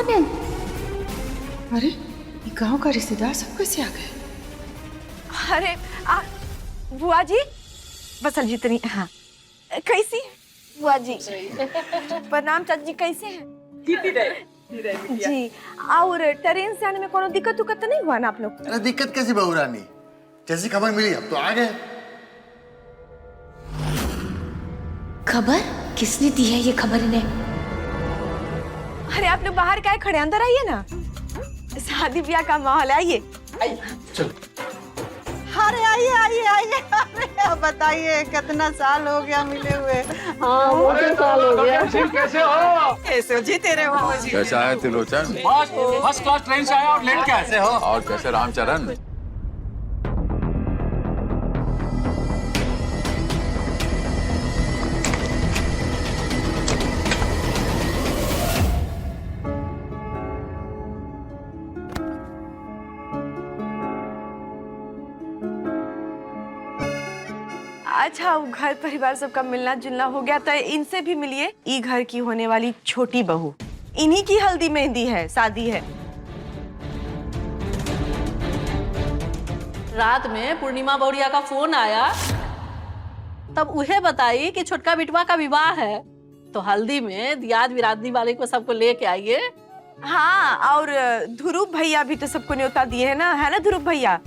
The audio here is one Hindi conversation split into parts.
कौन है? अरे ये गांव का रिश्तेदार सब कैसे आ गए? अरे बुआ जी, बसल जितनी। हाँ, कैसी बुआ जी? प्रणाम चाची जी, कैसे हैं? जी, और ट्रेन से आने में कोनो दिक्कत उक्कत नहीं हुआ ना आप लोग? अरे दिक्कत कैसी बहू रानी, जैसी खबर मिली अब तो आ गए। खबर किसने दी है ये खबर इन्हें? अरे आप लोग बाहर काहे खड़े, अंदर आइए ना, शादी ब्याह का माहौल है, आइए। चलो। अरे आइए आइए आइए। अरे बताइए कितना साल हो गया मिले हुए। हाँ, बहुत साल हो गया। कैसे हो? कैसे हो जी? तेरे हो जी? कैसा है तिलोचन? फर्स्ट क्लास ट्रेन से आया और लेट कैसे हो? और कैसे रामचरण? अच्छा, वो घर परिवार सबका मिलना जुलना हो गया तो इनसे भी मिलिए। ई घर की होने वाली छोटी बहू, इन्हीं की हल्दी मेहंदी है, शादी है। रात में पूर्णिमा बौरिया का फोन आया, तब उहे बताई कि छोटका बिटवा का विवाह है, तो हल्दी में दियाद बिरादरी वाले को सबको लेके आइए। हाँ, और ध्रुव भैया भी तो सबको न्योता दिए है ना, है ना ध्रुव भैया?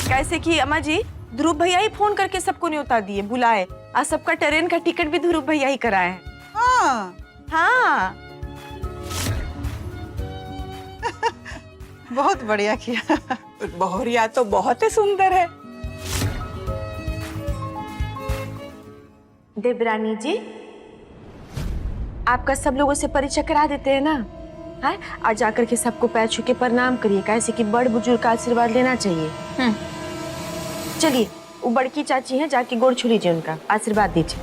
कैसे कि अम्मा जी, ध्रुव भैया ही फोन करके सबको न्योता दिए, बुलाए, और सबका ट्रेन का टिकट भी ध्रुव भैया ही कराए हैं। हाँ हाँ। बहुत बढ़िया किया। बहुरिया तो बहुत ही सुंदर है। देवरानी जी, आपका सब लोगों से परिचय करा देते हैं ना, है? आज जाकर के सबको पैर छू के प्रणाम करिए, कैसे कि बड़ बुजुर्ग का आशीर्वाद लेना चाहिए। चलिए, वो बड़की चाची हैं, जाके गोड़ छू लीजिए, उनका आशीर्वाद दीजिए।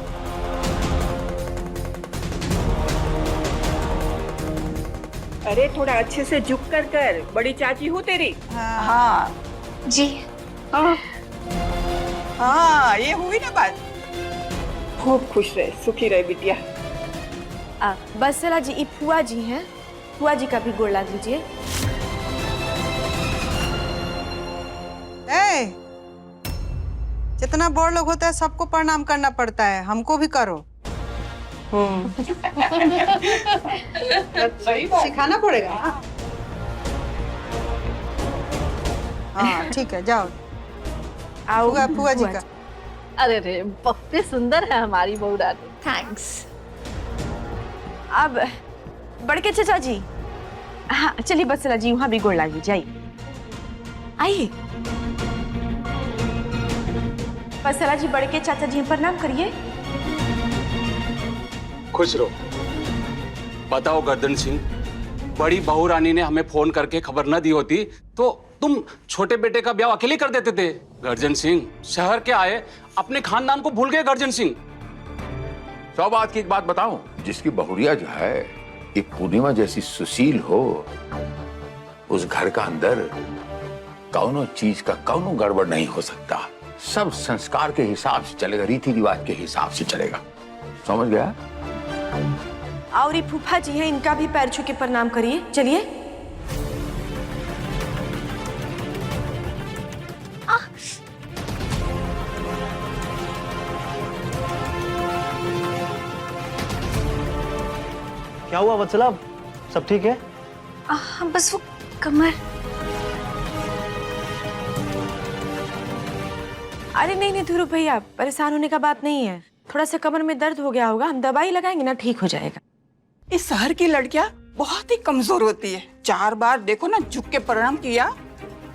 अरे थोड़ा अच्छे से झुक कर, बड़ी चाची हूँ तेरी। हाँ जी हाँ, ये हुई ना बात। खूब खुश रहे, सुखी रहे बिटिया। बसला जी, ये फुआ जी हैं, फुआ जी का भी गोड़ ला दीजिए। जितना बड़ लोग होता है सबको प्रणाम करना पड़ता है, हमको भी करो। सिखाना पड़ेगा। हाँ ठीक है, जाओ। आओ फुआ जी का। अरे रे, बहुत सुंदर है हमारी बहू रानी। थैंक्स। अब बड़के चाचा जी, हाँ चलिए बसला जी, वहाँ भी गोड़ ला दीजिए, आइए आइए। बसला जी, बड़के चाचा जी प्रणाम करिए। खुश रहो। बताओ गर्दन सिंह, बड़ी बहू रानी ने हमें फोन करके खबर न दी होती तो तुम छोटे बेटे का ब्याह अकेले कर देते थे। गर्जन सिंह, शहर के आए, अपने खानदान को भूल गए गर्जन सिंह। 100 बात की एक बात बताऊं, जिसकी बहुरिया जो है एक पूर्णिमा जैसी सुशील हो, उस घर का अंदर कौनो चीज का कौनो गड़बड़ नहीं हो सकता। सब संस्कार के हिसाब से चलेगा, रीति रिवाज के हिसाब से चलेगा। समझ गया? और ये फूफा जी हैं, इनका भी पैर छू के प्रणाम करिए। चलिए। क्या हुआ वत्सला, सब ठीक है? बस वो कमर। अरे नहीं नहीं ध्रुव भैया, परेशान होने का बात नहीं है, थोड़ा सा कमर में दर्द हो गया होगा, हम दवाई लगाएंगे ना, ठीक हो जाएगा। इस शहर की लड़कियां बहुत ही कमजोर होती है। 4 बार देखो ना झुक के प्रणाम किया,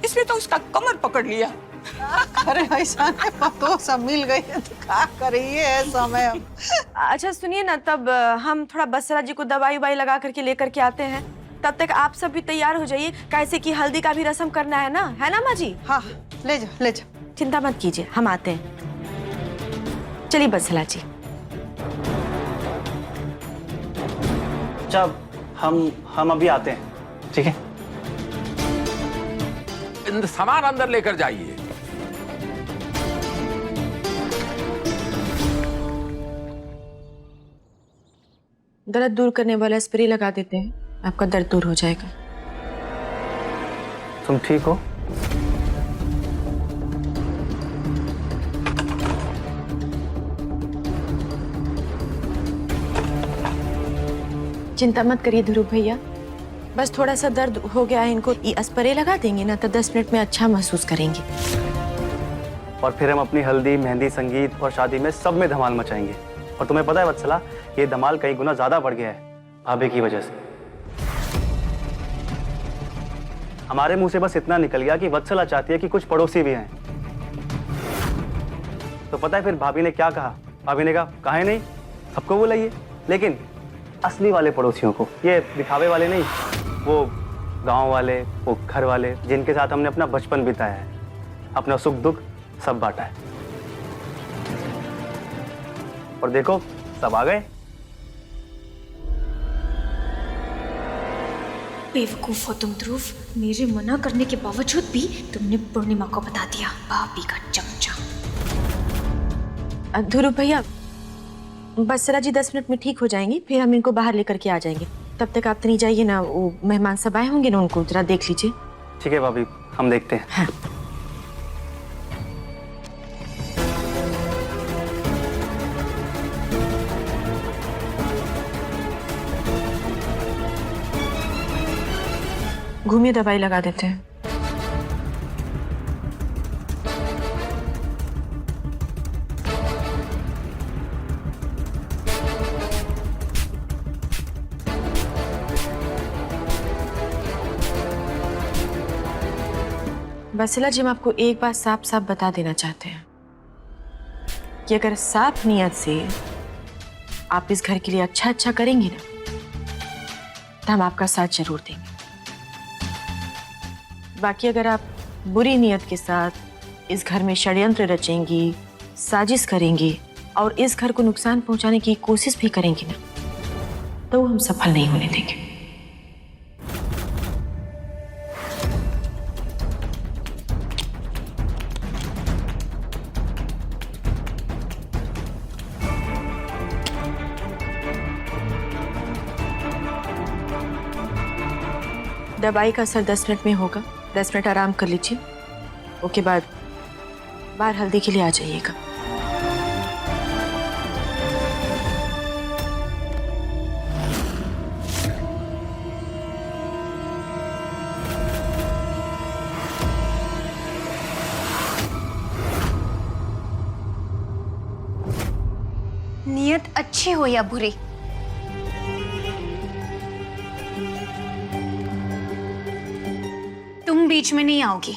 इसमें तो उसका कमर पकड़ लिया। अरे ऐसा तो सब मिल गई है तो क्या करिए समय। अच्छा सुनिए ना, तब हम थोड़ा बसरा जी को दवाई वाई लगा करके लेकर के आते हैं, तब तक आप सब भी तैयार हो जाइए, कैसे कि हल्दी का भी रस्म करना है ना, है ना माँ जी? हाँ ले जाओ ले जाओ। चिंता मत कीजिए, हम आते हैं। चलिए बसला जी। अच्छा, हम अभी आते हैं, ठीक है? सामान अंदर लेकर जाइए। दर्द दूर करने वाला स्प्रे लगा देते हैं, आपका दर्द दूर हो जाएगा। तुम ठीक हो? चिंता मत करिए ध्रुव भैया, बस थोड़ा सा दर्द हो गया है, इनको ये स्प्रे लगा देंगे ना तो 10 मिनट में अच्छा महसूस करेंगे। और फिर हम अपनी हल्दी, मेहंदी, संगीत और शादी में सब में धमाल मचाएंगे। और तुम्हें पता है वत्सला, ये धमाल कई गुना ज्यादा बढ़ गया है भाभी की वजह से। हमारे मुंह से बस इतना निकल गया कि वत्सला चाहती है कि कुछ पड़ोसी भी आए। तो पता है फिर भाभी ने क्या कहा? भाभी ने कहा काहे नहीं, सबको बुलाइए, लेकिन असली वाले पड़ोसियों को, ये दिखावे वाले नहीं, वो गांव वाले, वो घर वाले जिनके साथ हमने अपना बचपन बिताया है, अपना सुख दुख सब बांटा है। और देखो सब आ गए। बेवकूफ हो तुम ध्रुव, मेरे मना करने के बावजूद भी तुमने पूर्णिमा को बता दिया, भाभी का चमचा। ध्रुव भैया, बसरा जी 10 मिनट में ठीक हो जाएंगी, फिर हम इनको बाहर लेकर के आ जाएंगे। तब तक आप तो नहीं जाइए ना, वो मेहमान सब आए होंगे ना, उनको जरा देख लीजिए। ठीक है भाभी, हम देखते हैं। हाँ। घूमिए, दवाई लगा देते हैं। बसला जी, हम आपको एक बात साफ साफ बता देना चाहते हैं कि अगर साफ नियत से आप इस घर के लिए अच्छा अच्छा करेंगी ना, तो हम आपका साथ जरूर देंगे। बाकी अगर आप बुरी नियत के साथ इस घर में षड्यंत्र रचेंगी, साजिश करेंगी और इस घर को नुकसान पहुंचाने की कोशिश भी करेंगी ना, तो हम सफल नहीं होने देंगे। दवाई का असर 10 मिनट में होगा, 10 मिनट आराम कर लीजिए। उसके बाद बाहर हल्दी के लिए आ जाइएगा। नियत अच्छी हो या बुरी, तुम बीच में नहीं आओगी।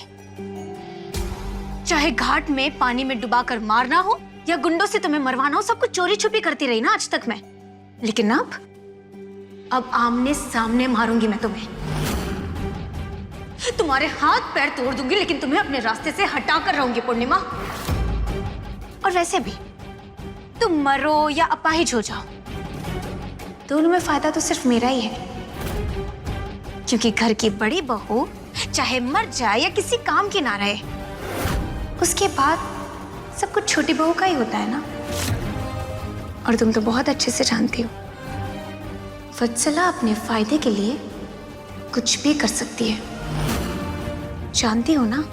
चाहे घाट में पानी में डुबाकर मारना हो या गुंडों से तुम्हें मरवाना हो, सब कुछ चोरी छुपी करती रही ना आज तक मैं। लेकिन अब आमने सामने मारूंगी मैं तुम्हें। तुम्हारे हाथ पैर तोड़ दूंगी, लेकिन तुम्हें अपने रास्ते से हटा कर रहूंगी पूर्णिमा। और वैसे भी तुम मरो या अपाहिज हो जाओ, दोनों में फायदा तो सिर्फ मेरा ही है, क्योंकि घर की बड़ी बहू चाहे मर जाए या किसी काम की ना रहे, उसके बाद सब कुछ छोटी बहू का ही होता है ना। और तुम तो बहुत अच्छे से जानती हो, वत्सला अपने फायदे के लिए कुछ भी कर सकती है, जानती हो ना।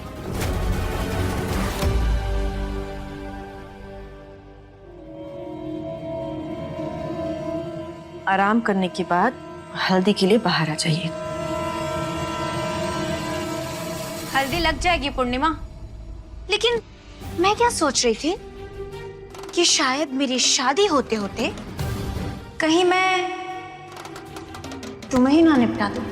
आराम करने के बाद हल्दी के लिए बाहर आ जाइए। हल्दी लग जाएगी पूर्णिमा, लेकिन मैं क्या सोच रही थी कि शायद मेरी शादी होते होते कहीं मैं तुम्हें ही ना निपटा दूं।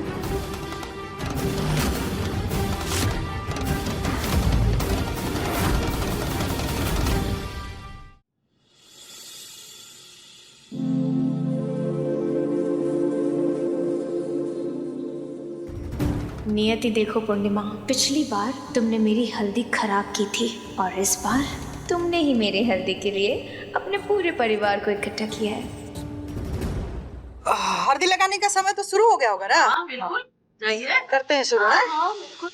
नियति देखो पूर्णिमा, पिछली बार तुमने मेरी हल्दी खराब की थी और इस बार तुमने ही मेरे हल्दी के लिए अपने पूरे परिवार को इकट्ठा किया है। हल्दी लगाने का समय तो शुरू हो गया होगा ना? हाँ बिल्कुल, जाइए करते हैं शुरू। हाँ? हाँ बिल्कुल।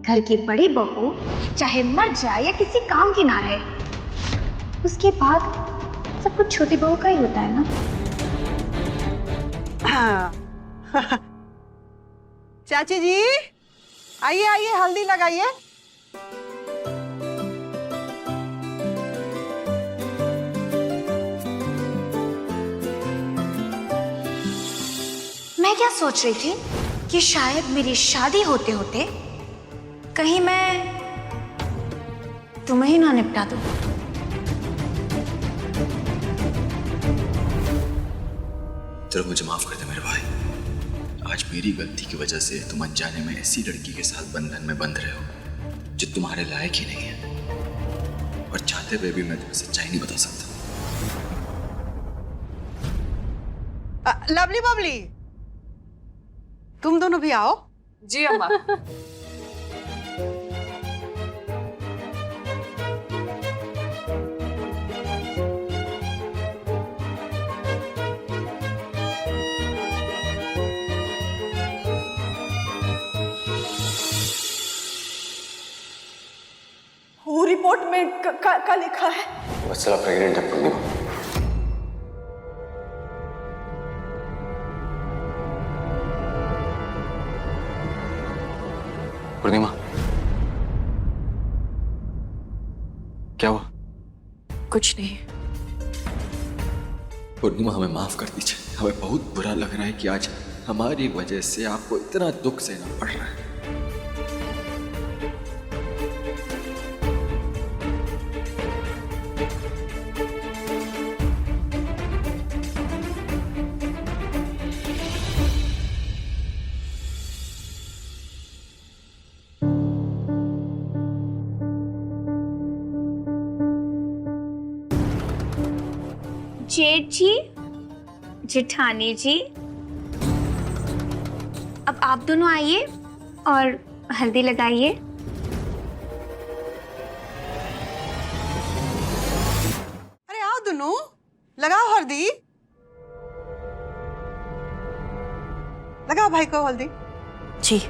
घर की बड़ी बहू चाहे मर जाए या किसी काम की ना रहे, उसके बाद सब कुछ छोटी बहू का ही होता है ना। चाची जी आइए आइए, हल्दी लगाइए। मैं क्या सोच रही थी कि शायद मेरी शादी होते होते कहीं मैं तुम्हें ही ना निपटा दूं। चलो मुझे माफ कर दे मेरे भाई। आज मेरी गलती की वजह से तुम अनजाने में ऐसी लड़की के साथ बंधन में बंध रहे हो जो तुम्हारे लायक ही नहीं है, और चाहते हुए भी मैं तुम्हें सच्चाई नहीं बता सकता। लवली बबली, तुम दोनों भी आओ। जी अम्मा। वो रिपोर्ट में क्या लिखा है? वत्सला प्रेग्नेंट है पूर्णिमा। पूर्णिमा क्या हुआ? कुछ नहीं। पूर्णिमा हमें माफ कर दीजिए, हमें बहुत बुरा लग रहा है कि आज हमारी वजह से आपको इतना दुख सहना पड़ रहा है। जेठ जी, जेठानी जी, अब आप दोनों आइए और हल्दी लगाइए। अरे आओ दोनों, लगाओ हल्दी। लगाओ भाई को हल्दी। जी।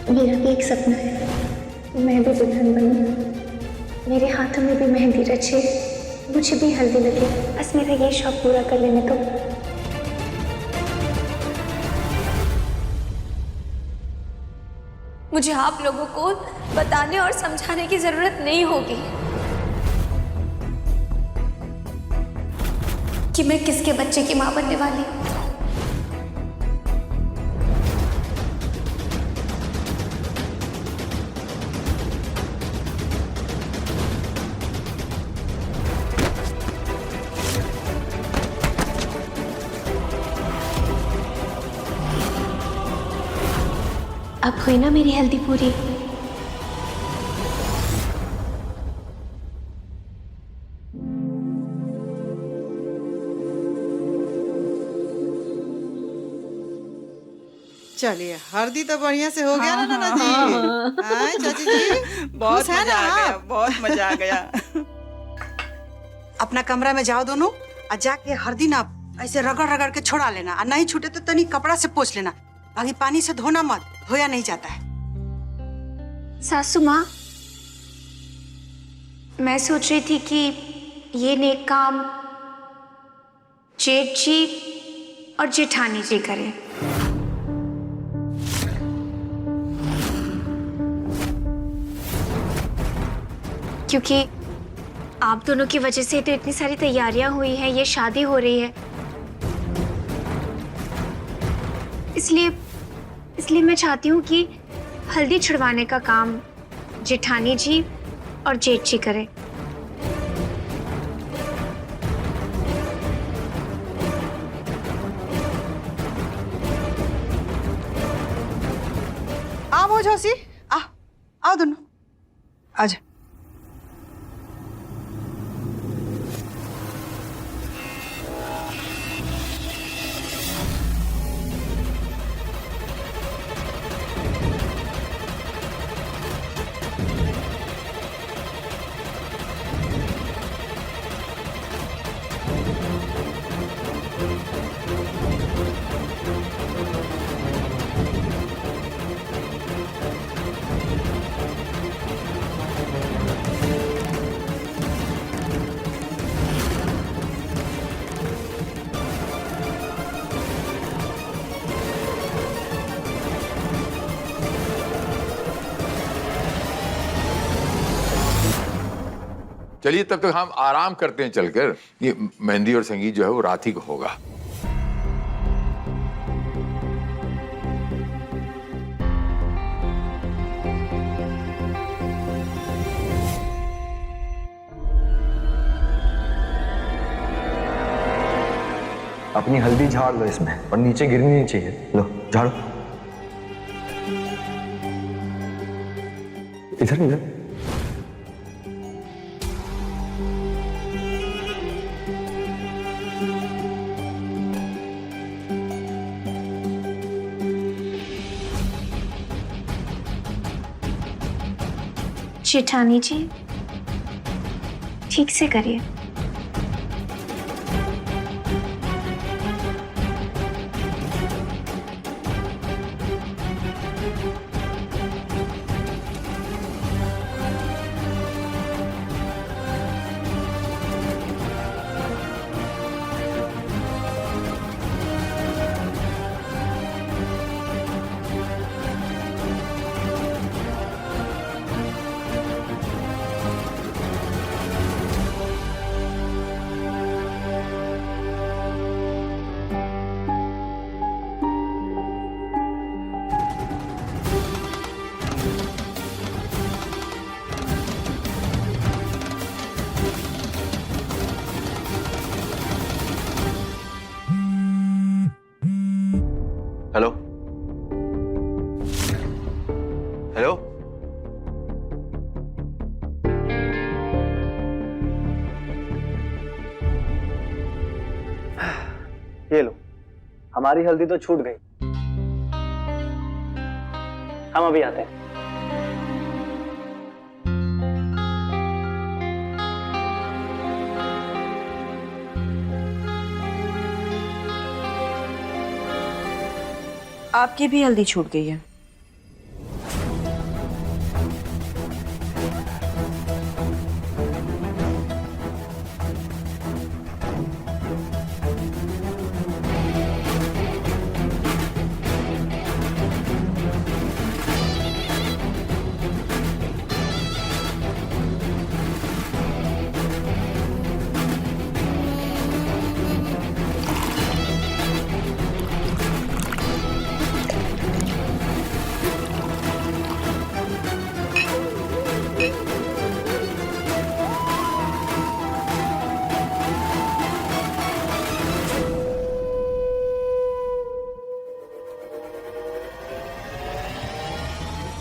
मेरा भी एक सपना है, मैं भी दुल्हन बनूं, मेरे हाथों में भी मेहंदी रचे, मुझे भी हल्दी लगे। बस मेरा ये शौक पूरा कर लेने दो। मुझे आप लोगों को बताने और समझाने की जरूरत नहीं होगी कि मैं किसके बच्चे की मां बनने वाली हूं। अब हुई ना मेरी हल्दी पूरी। चलिए हल्दी तो बढ़िया से हो गया ना नाना जी। हाँ, चाची जी बहुत खुश है मजा ना आ गया, आप? बहुत मजा आ गया। अपना कमरा में जाओ दोनों और जाके हल्दी ना ऐसे रगड़ रगड़ के छोड़ा लेना, और नहीं छूटे तो तनी कपड़ा से पोंछ लेना। बाकी पानी से धोना मत, धोया नहीं जाता है। सासू माँ, मैं सोच रही थी कि ये नेक काम जेठ जी और जेठानी जी करें। क्योंकि आप दोनों की वजह से तो इतनी सारी तैयारियां हुई हैं, ये शादी हो रही है। इसलिए मैं चाहती हूँ कि हल्दी छुड़वाने का काम जेठानी जी और जेठ जी करें। आओ मौजोसी, आओ दोनों, आजा। चलिए तब तक हम आराम करते हैं चलकर। ये मेहंदी और संगीत जो है वो रात ही को होगा। अपनी हल्दी झाड़ लो इसमें, और नीचे गिरनी नहीं चाहिए। लो झाड़ो। इधर इधर। जेठानी जी, ठीक से करिए। Hello hello. ये लो, हमारी हल्दी तो छूट गई। हम अभी आते हैं। आपकी भी हल्दी छूट गई है।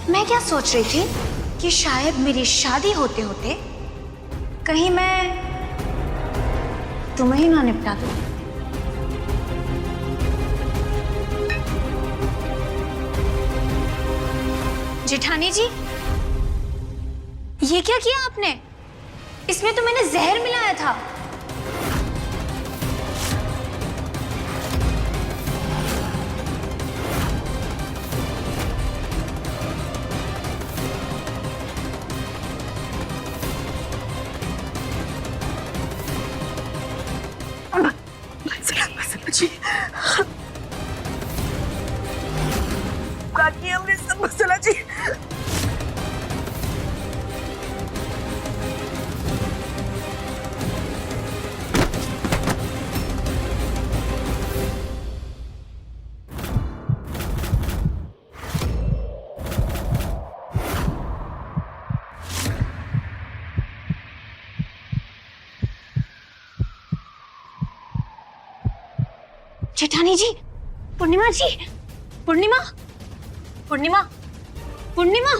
मैं क्या सोच रही थी कि शायद मेरी शादी होते होते कहीं मैं तुम्हें ही ना निपटा दूं। जेठानी जी, ये क्या किया आपने? इसमें तो मैंने जहर मिलाया था। जी काकी हमने सब मसाला जी। जेठानी जी, पूर्णिमा जी, पूर्णिमा, पूर्णिमा, पूर्णिमा।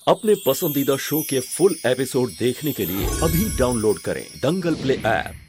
अपने पसंदीदा शो के फुल एपिसोड देखने के लिए अभी डाउनलोड करें दंगल प्ले ऐप।